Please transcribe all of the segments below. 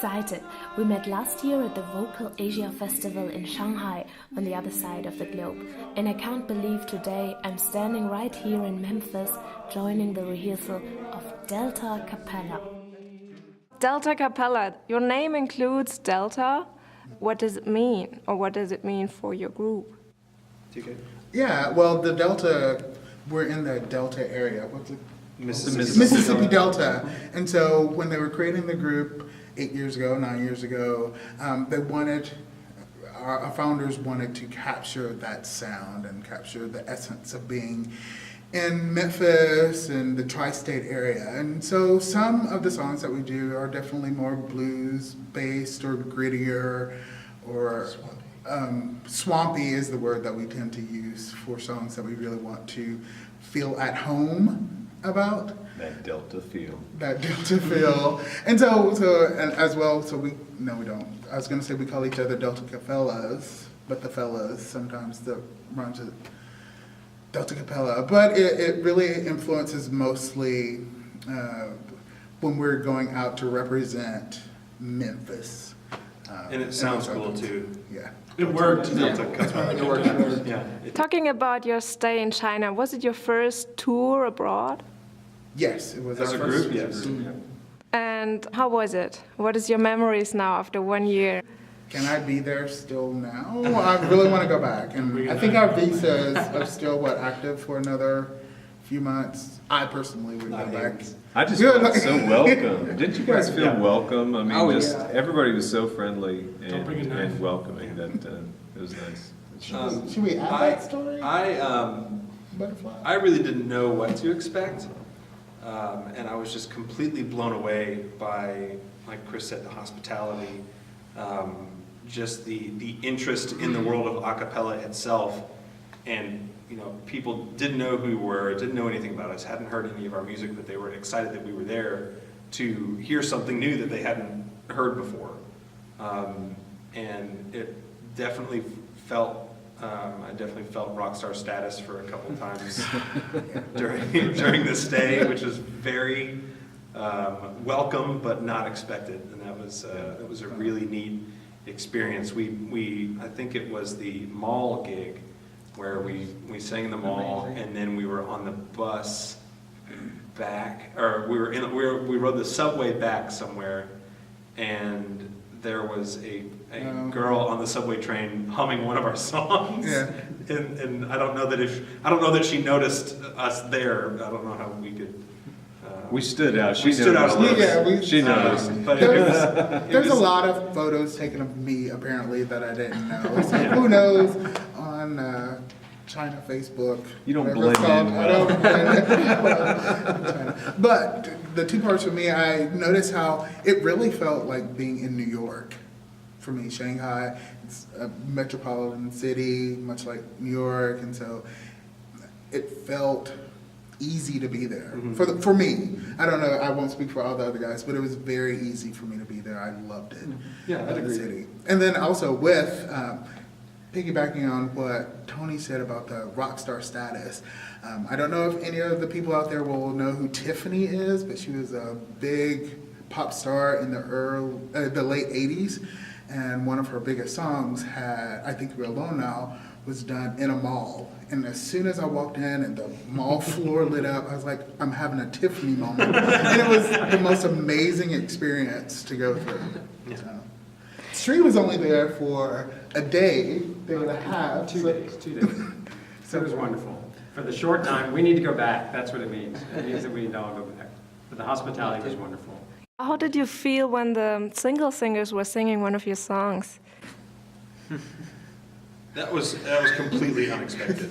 excited. We met last year at the Vocal Asia Festival in Shanghai on the other side of the globe. And I can't believe today I'm standing right here in Memphis joining the rehearsal of DeltaCappella. DeltaCappella, your name includes Delta. What does it mean, or what does it mean for your group? Yeah, well, the Delta, we're in the Delta area. What's it? Mississippi Delta. And so when they were creating the group 9 years ago, they wanted, our founders wanted to capture that sound and capture the essence of being in Memphis and the tri-state area. And so some of the songs that we do are definitely more blues-based or grittier, or swampy is the word that we tend to use for songs that we really want to feel at home about. That Delta feel. And and as well, we don't. I was gonna say we call each other DeltaCapellas, but the fellas sometimes the rhymes with DeltaCappella. But it really influences mostly when we're going out to represent Memphis. And it sounds cool too. Yeah. It worked. It worked. Yeah. Talking about your stay in China, was it your first tour abroad? Yes, it was As our a first. group, yes. And how was it? What is your memories now after 1 year? Can I be there still now? I really want to go back. And I think our visas are still, active for another few months. I personally would go back. I just felt so welcome. Didn't you guys feel welcome? I mean, everybody was so friendly and welcoming that it was nice. Should we add that story? Butterfly? I really didn't know what to expect. And I was just completely blown away by, like Chris said, the hospitality, just the interest in the world of a cappella itself. And people didn't know who we were, didn't know anything about us, hadn't heard any of our music, but they were excited that we were there to hear something new that they hadn't heard before. And it definitely felt, I definitely felt rock star status for a couple times during the stay, which was very welcome but not expected, and that was a really neat experience. I think it was the mall gig where we sang in the mall, and then we were on the bus back, or we rode the subway back somewhere, and there was a girl on the subway train humming one of our songs. Yeah. And I don't know that she noticed us there. I don't know how we could. We stood out. We stood out a little bit. She noticed. But there's a lot of photos taken of me apparently that I didn't know. So who knows on China Facebook. You don't blend in. I don't blend in. But the two parts for me, I noticed how it really felt like being in New York. For me, Shanghai, it's a metropolitan city, much like New York, and so it felt easy to be there. Mm-hmm. For me. I don't know, I won't speak for all the other guys, but it was very easy for me to be there. I loved it. Yeah, I'd agree. City. And then also with piggybacking on what Tony said about the rock star status, I don't know if any of the people out there will know who Tiffany is, but she was a big pop star in the late 80s, and one of her biggest songs had, I Think We're Alone Now, was done in a mall. And as soon as I walked in and the mall floor lit up, I was like, I'm having a Tiffany moment. And it was the most amazing experience to go through. Yeah. So. Sri was only there for a day and a half. 2 days. So it was wonderful. For the short time, we need to go back. That's what it means. It means that we need to all go back. But the hospitality was wonderful. How did you feel when the single singers were singing one of your songs? That was completely unexpected.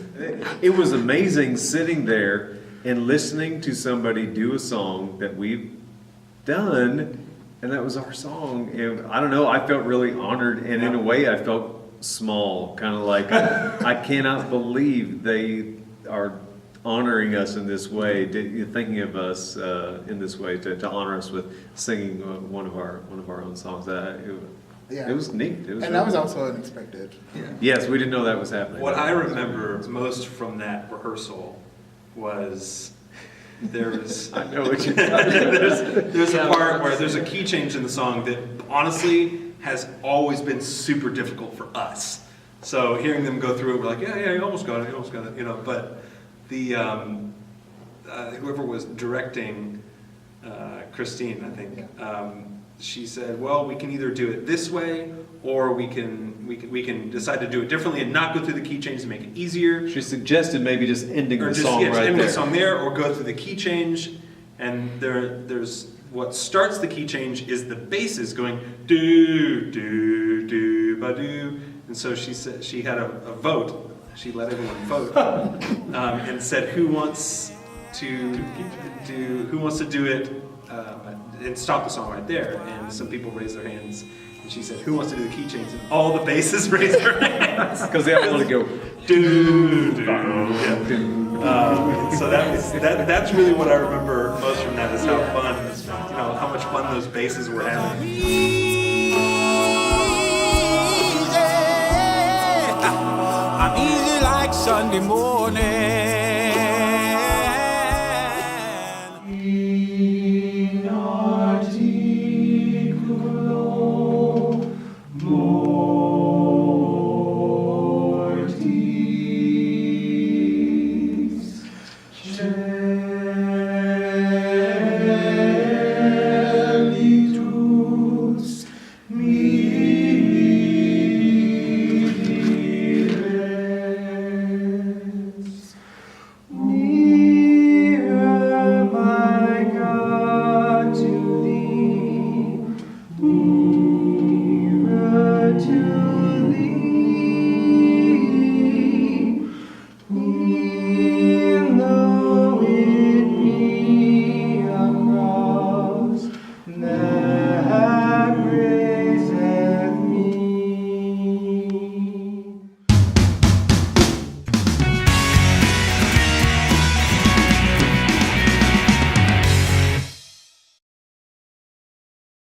It was amazing sitting there and listening to somebody do a song that we've done, and that was our song. And I don't know, I felt really honored, and in a way I felt small, kind of like I cannot believe they are honoring us in this way, thinking of us in this way to honor us with singing one of our own songs. It was neat. That was also unexpected. Yeah. Yes, we didn't know that was happening. What I remember most from that rehearsal was there's I know what you're talking about. there's a part where there's a key change in the song that honestly has always been super difficult for us. So hearing them go through it, we're like, yeah, you almost got it, you know. But the whoever was directing, Christine, I think, she said, well, we can either do it this way, or we can decide to do it differently and not go through the key change to make it easier. She suggested maybe just ending Or the just, song yeah, just right end there. the song there, or go through the key change. And there's what starts the key change is the basses going do do do ba do. And so she said she had a vote. She let everyone vote and said who wants to do it and stop the song right there. And some people raised their hands. And she said, who wants to do the key change? And all the basses raised their hands. Because they all want to go. Do, do, yeah. So that's really what I remember most from that is how fun, how much fun those basses were having. I'm easy like Sunday morning.